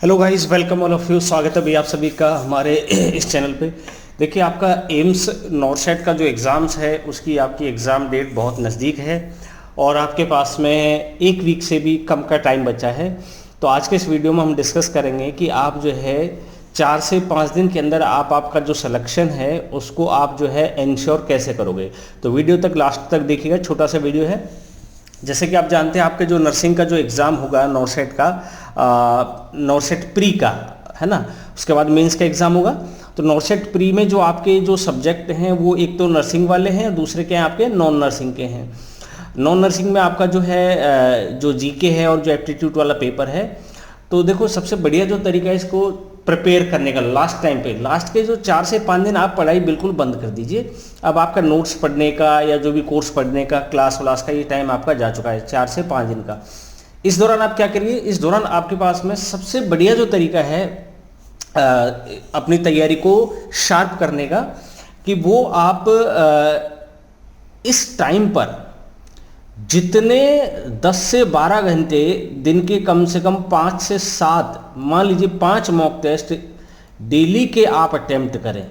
Hello guys, welcome all of you. स्वागत है भैया आप सभी का हमारे इस चैनल पे। देखिए, आपका एम्स नॉर्सेट का जो एग्ज़ाम्स है उसकी आपकी एग्ज़ाम डेट बहुत नज़दीक है और आपके पास में एक वीक से भी कम का टाइम बचा है। तो आज के इस वीडियो में हम डिस्कस करेंगे कि आप जो है 4 से 5 दिन के अंदर आपका जो सिलेक्शन है उसको आप जो है इंश्योर कैसे करोगे। तो वीडियो तक लास्ट तक देखिएगा, छोटा सा वीडियो है। जैसे कि आप जानते हैं, आपके जो नर्सिंग का जो एग्ज़ाम होगा नॉर्सेट का, नॉर्सेट प्री का, है ना, उसके बाद मेंस का एग्ज़ाम होगा। तो नॉर्सेट प्री में जो आपके जो सब्जेक्ट हैं वो एक तो नर्सिंग वाले हैं और दूसरे क्या हैं आपके नॉन नर्सिंग के हैं। नॉन नर्सिंग में आपका जो है जो जीके है और जो एप्टीट्यूड वाला पेपर है। तो देखो, सबसे बढ़िया जो तरीका है इसको प्रिपेयर करने का, लास्ट टाइम पे लास्ट के जो 4 से 5 दिन आप पढ़ाई बिल्कुल बंद कर दीजिए। अब आपका नोट्स पढ़ने का या जो भी कोर्स पढ़ने का, क्लास व्लास का, ये टाइम आपका जा चुका है 4 से 5 दिन का। इस दौरान आप क्या करिए, इस दौरान आपके पास में सबसे बढ़िया जो तरीका है अपनी तैयारी को शार्प करने का, कि वो आप इस टाइम पर जितने 10 से 12 घंटे दिन के कम से कम 5 से 7, मान लीजिए 5 मॉक टेस्ट डेली के आप अटेम्प्ट करें।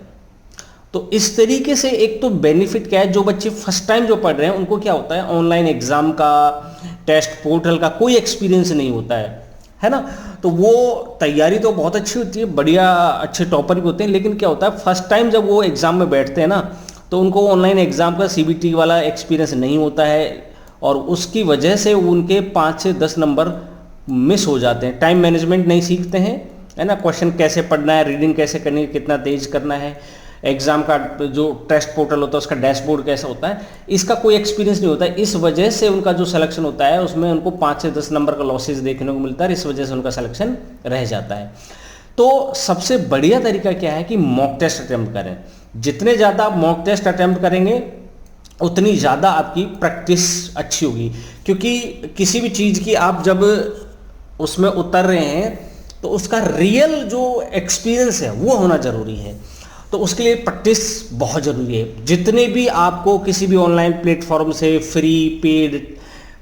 तो इस तरीके से एक तो बेनिफिट क्या है, जो बच्चे फर्स्ट टाइम जो पढ़ रहे हैं उनको क्या होता है, ऑनलाइन एग्जाम का, टेस्ट पोर्टल का कोई एक्सपीरियंस नहीं होता है ना। तो वो तैयारी तो बहुत अच्छी होती है, बढ़िया अच्छे टॉपर भी होते हैं, लेकिन क्या होता है फर्स्ट टाइम जब वो एग्जाम में बैठते हैं ना, तो उनको ऑनलाइन एग्जाम का सीबीटी वाला एक्सपीरियंस नहीं होता है और उसकी वजह से उनके 5 से 10 नंबर मिस हो जाते हैं। टाइम मैनेजमेंट नहीं सीखते हैं, है ना, क्वेश्चन कैसे पढ़ना है, रीडिंग कैसे करनी है, कितना तेज करना है, एग्जाम का जो टेस्ट पोर्टल होता है उसका डैशबोर्ड कैसा होता है, इसका कोई एक्सपीरियंस नहीं होता है। इस वजह से उनका जो सिलेक्शन होता है उसमें उनको 5 से 10 नंबर का लॉसेज देखने को मिलता है, इस वजह से उनका सिलेक्शन रह जाता है। तो सबसे बढ़िया तरीका क्या है कि मॉक टेस्ट अटेम्प्ट करें। जितने ज़्यादा आप मॉक टेस्ट अटेम्प्ट करेंगे उतनी ज़्यादा आपकी प्रैक्टिस अच्छी होगी, क्योंकि किसी भी चीज़ की आप जब उसमें उतर रहे हैं तो उसका रियल जो एक्सपीरियंस है वो होना ज़रूरी है। तो उसके लिए प्रैक्टिस बहुत ज़रूरी है। जितने भी आपको किसी भी ऑनलाइन प्लेटफॉर्म से फ्री पेड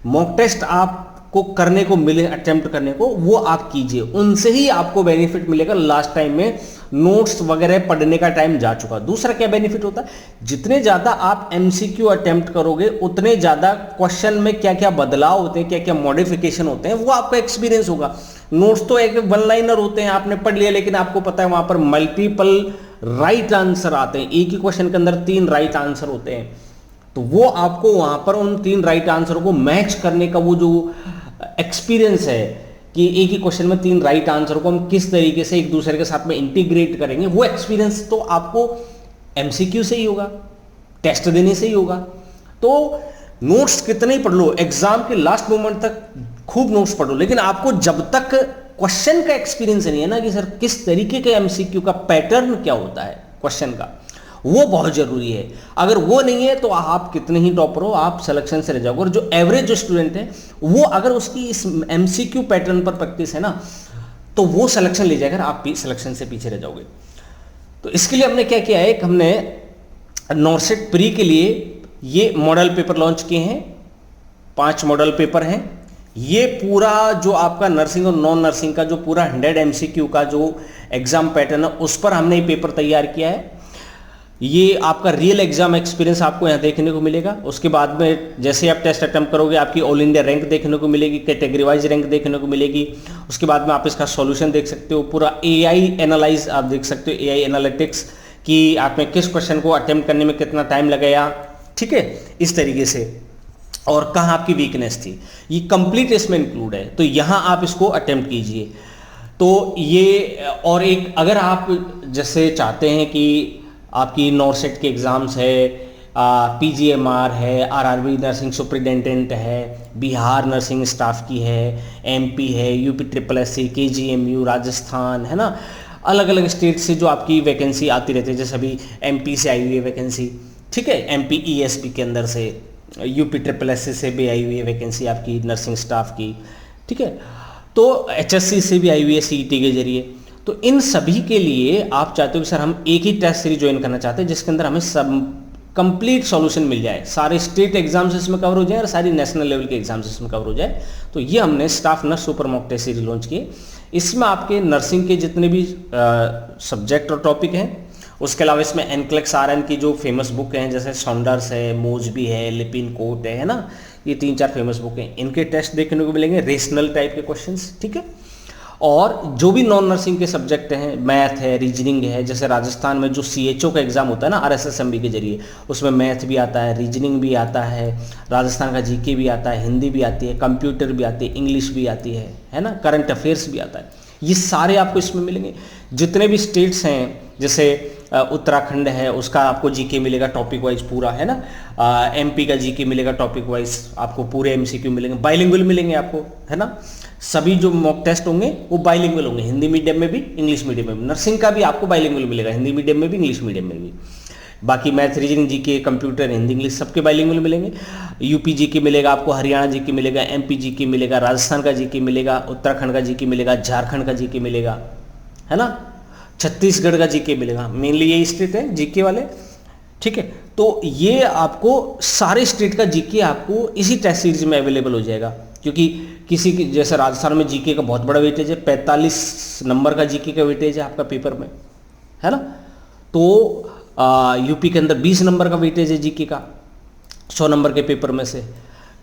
मॉक टेस्ट आपको करने को मिले, अटेम्प्ट करने को, वो आप कीजिए, उनसे ही आपको बेनिफिट मिलेगा। लास्ट टाइम में नोट्स वगैरह पढ़ने का टाइम जा चुका। दूसरा क्या बेनिफिट होता है, जितने ज़्यादा आप एमसीक्यू अटेम्प्ट करोगे उतने ज़्यादा क्वेश्चन में क्या क्या बदलाव होते हैं, क्या क्या मॉडिफिकेशन होते हैं, वो आपका एक्सपीरियंस होगा। नोट्स तो एक वन लाइनर होते हैं, आपने पढ़ लिया, लेकिन आपको पता है वहां पर मल्टीपल राइट आंसर आते हैं, एक ही क्वेश्चन के अंदर 3 राइट आंसर होते हैं। तो वो आपको वहां पर उन 3 राइट आंसरों को मैच करने का वो जो एक्सपीरियंस है कि एक ही क्वेश्चन में 3 राइट आंसर को हम किस तरीके से एक दूसरे के साथ में इंटीग्रेट करेंगे, वो एक्सपीरियंस तो आपको एमसीक्यू से ही होगा, टेस्ट देने से ही होगा। तो नोट्स कितने ही पढ़ लो, एग्जाम के लास्ट मोमेंट तक खूब नोट्स पढ़ो, लेकिन आपको जब तक क्वेश्चन का एक्सपीरियंस नहीं है ना, कि सर किस तरीके के एमसीक्यू का पैटर्न क्या होता है क्वेश्चन का, वो बहुत जरूरी है। अगर वो नहीं है तो आप कितने ही टॉपर हो, आप सिलेक्शन से रह जाओगे। और जो एवरेज जो स्टूडेंट है वो अगर उसकी इस एमसीक्यू पैटर्न पर प्रैक्टिस है ना, तो वो सिलेक्शन ले जाकर आप सिलेक्शन से पीछे रह जाओगे। तो इसके लिए हमने क्या किया है, हमने नॉर्सेट प्री के लिए ये मॉडल पेपर लॉन्च किए हैं। 5 मॉडल पेपर हैं। ये पूरा जो आपका नर्सिंग और नॉन नर्सिंग का जो पूरा 100 एमसीक्यू का जो एग्जाम पैटर्न है उस पर हमने ये पेपर तैयार किया है। ये आपका रियल एग्जाम एक्सपीरियंस आपको यहाँ देखने को मिलेगा। उसके बाद में जैसे आप टेस्ट अटेम्प्ट करोगे आपकी ऑल इंडिया रैंक देखने को मिलेगी, कैटेगरी वाइज रैंक देखने को मिलेगी। उसके बाद में आप इसका सॉल्यूशन देख सकते हो, पूरा एआई एनालाइज आप देख सकते हो, एआई एनालिटिक्स कि आपने किस क्वेश्चन को अटेम्प्ट करने में कितना टाइम लगाया, ठीक है, इस तरीके से, और कहाँ आपकी वीकनेस थी, ये कंप्लीट इसमें इंक्लूड है। तो यहाँ आप इसको अटेम्प्ट कीजिए। तो ये, और एक अगर आप जैसे चाहते हैं कि आपकी नॉर्सेट के एग्ज़ाम्स है, पीजीएमआर है, आरआरबी नर्सिंग सुपरिटेंडेंट है, बिहार नर्सिंग स्टाफ की है, एमपी है, UP triple SC, KGMU, Rajasthan, है ना, अलग अलग स्टेट से जो आपकी वैकेंसी आती रहती है, जैसे अभी एमपी से आई हुई है वैकेंसी, ठीक है, एमपी ईएसपी के अंदर से, यूपी ट्रिपल एससी से भी आई हुई है वैकेंसी आपकी नर्सिंग स्टाफ की, ठीक है, तो एचएससी से भी आई हुई है सीईटी के जरिए। तो इन सभी के लिए आप चाहते हो कि सर हम एक ही टेस्ट सीरीज ज्वाइन करना चाहते हैं जिसके अंदर हमें सब कंप्लीट सॉल्यूशन मिल जाए, सारे स्टेट एग्जाम्स इसमें कवर हो जाए और सारी नेशनल लेवल के एग्जाम्स इसमें कवर हो जाए। तो ये हमने staff nurse super mock test series launch किए। इसमें आपके नर्सिंग के जितने भी सब्जेक्ट और टॉपिक हैं, उसके अलावा इसमें एनक्लेक्स आरएन की जो फेमस बुक हैं जैसे सॉन्डर्स है, मोजबी है, लिपिन कोट है ना, ये 3-4 फेमस बुक हैं, इनके टेस्ट देखने को मिलेंगे, रेशनल टाइप के क्वेश्चंस, ठीक है। और जो भी नॉन नर्सिंग के सब्जेक्ट हैं, मैथ है, रीजनिंग है, जैसे राजस्थान में जो CHO का एग्जाम होता है ना RSSMB के जरिए, उसमें मैथ भी आता है, रीजनिंग भी आता है, राजस्थान का GK भी आता है, हिंदी भी आती है, कंप्यूटर भी आती है, इंग्लिश भी आती है ना, करंट अफेयर्स भी आता है, ये सारे आपको इसमें मिलेंगे। जितने भी स्टेट्स हैं जैसे उत्तराखंड है, उसका आपको GK मिलेगा टॉपिक वाइज पूरा, है ना, MP का GK मिलेगा टॉपिक वाइज, आपको पूरे MCQ मिलेंगे, बाइलिंगुअल मिलेंगे आपको, है ना। सभी जो मॉक टेस्ट होंगे वो बाइलिंगुअल होंगे, हिंदी मीडियम में भी, इंग्लिश मीडियम में भी। नर्सिंग का भी आपको बाइलिंगुअल मिलेगा, हिंदी मीडियम में भी, इंग्लिश मीडियम में भी। बाकी math, reasoning, GK, computer, Hindi, English सबके बाइलिंगुअल मिलेंगे। UP GK मिलेगा आपको, हरियाणा GK मिलेगा, MP GK मिलेगा, राजस्थान का GK मिलेगा, उत्तराखंड का GK मिलेगा, झारखंड का GK मिलेगा, है ना, छत्तीसगढ़ का GK मिलेगा। मेनली ये स्टेट है GK वाले, ठीक है। तो ये आपको सारे स्टेट का GK आपको इसी टेस्ट सीरीज में अवेलेबल हो जाएगा, क्योंकि किसी की जैसे राजस्थान में GK का बहुत बड़ा वेटेज है, 45 नंबर का GK का वेटेज है आपका पेपर में, है ना। तो UP के अंदर 20 नंबर का वेटेज है GK का 100 नंबर के पेपर में से।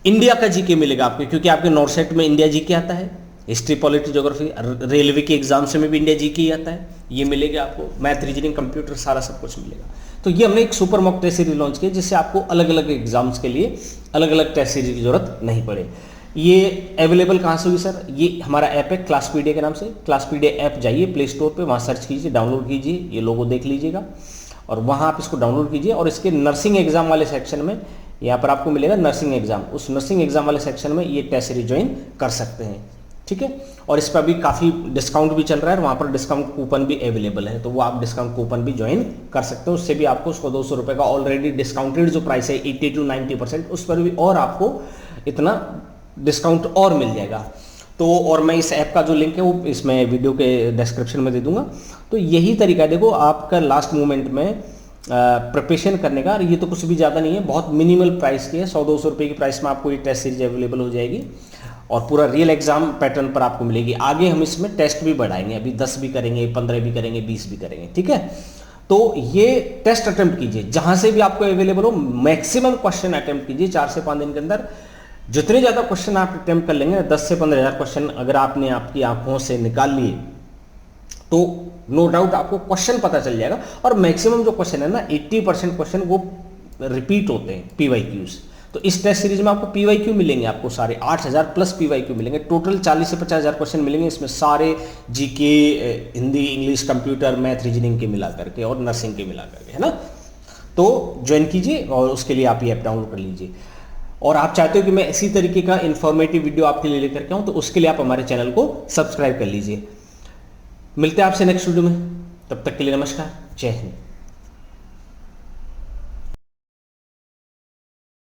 इंडिया का GK मिलेगा आपको, क्योंकि आपके नॉर्थ में इंडिया GK आता है, हिस्ट्री, पॉलिटी, ज्योग्राफी, रेलवे के एग्जाम्स में भी इंडिया GK ही आता है, ये मिलेगा आपको। मैथ, रीजनिंग, कंप्यूटर सारा सब कुछ मिलेगा। तो ये हमने एक super mock test series launch की, जिससे आपको अलग अलग एग्जाम्स के लिए अलग अलग टेस्ट सीरीज की जरूरत नहीं पड़े। ये अवेलेबल कहाँ से हुई सर? ये हमारा ऐप है क्लासपीडिया के नाम से। क्लासपीडिया ऐप जाइए प्ले स्टोर पे, वहाँ सर्च कीजिए, डाउनलोड कीजिए, ये लोगो देख लीजिएगा और वहाँ आप इसको डाउनलोड कीजिए। और इसके नर्सिंग एग्जाम वाले सेक्शन में यहाँ पर आपको मिलेगा नर्सिंग एग्जाम, उस नर्सिंग एग्जाम वाले सेक्शन में ये टेस्ट सीरीज ज्वाइन कर सकते हैं, ठीक है। और इस पर भी काफ़ी डिस्काउंट भी चल रहा है, वहाँ पर डिस्काउंट कूपन भी अवेलेबल है, तो वो आप डिस्काउंट कूपन भी ज्वाइन कर सकते हो। उससे भी आपको 100-200 रुपये का ऑलरेडी डिस्काउंटेड जो प्राइस है 80 to 90%, उस पर भी और आपको इतना डिस्काउंट और मिल जाएगा। तो और मैं इस ऐप का जो लिंक है वो इसमें वीडियो के डिस्क्रिप्शन में दे दूंगा। तो यही तरीका देखो आपका लास्ट मोमेंट में प्रिपरेशन करने का। ये तो कुछ भी ज़्यादा नहीं है, बहुत मिनिमल प्राइस की है, 100-200 रुपये की प्राइस में आपको ये टेस्ट सीरीज अवेलेबल हो जाएगी और पूरा रियल एग्जाम पैटर्न पर आपको मिलेगी। आगे हम इसमें टेस्ट भी बढ़ाएंगे, अभी 10 भी करेंगे, 15 भी करेंगे, 20 भी करेंगे, ठीक है। तो ये टेस्ट अटेम्प्ट कीजिए जहाँ से भी आपको अवेलेबल हो, मैक्सिमम क्वेश्चन अटेम्प्ट कीजिए 4 से 5 दिन के अंदर। जितने ज़्यादा क्वेश्चन आप अटेम्प्ट कर लेंगे, 10 से 15 हज़ार क्वेश्चन अगर आपने आपकी आंखों से निकाल लिए तो नो डाउट आपको क्वेश्चन पता चल जाएगा। और मैक्सिमम जो क्वेश्चन है ना 80% क्वेश्चन वो रिपीट होते हैं PYQs। तो इस टेस्ट सीरीज में आपको PYQ मिलेंगे, आपको सारे 8000 प्लस PYQ मिलेंगे। टोटल 40 से 50 हज़ार क्वेश्चन मिलेंगे इसमें, सारे GK, Hindi, English, computer, math, reasoning के मिला करके और नर्सिंग के मिला करके, है ना। तो ज्वाइन कीजिए और उसके लिए आप ये ऐप डाउनलोड कर लीजिए। और आप चाहते हो कि मैं इसी तरीके का इन्फॉर्मेटिव वीडियो आपके लिए लेकर के आऊँ, तो उसके लिए आप हमारे चैनल को सब्सक्राइब कर लीजिए। मिलते हैं आपसे नेक्स्ट वीडियो में, तब तक के लिए नमस्कार, जय हिंद।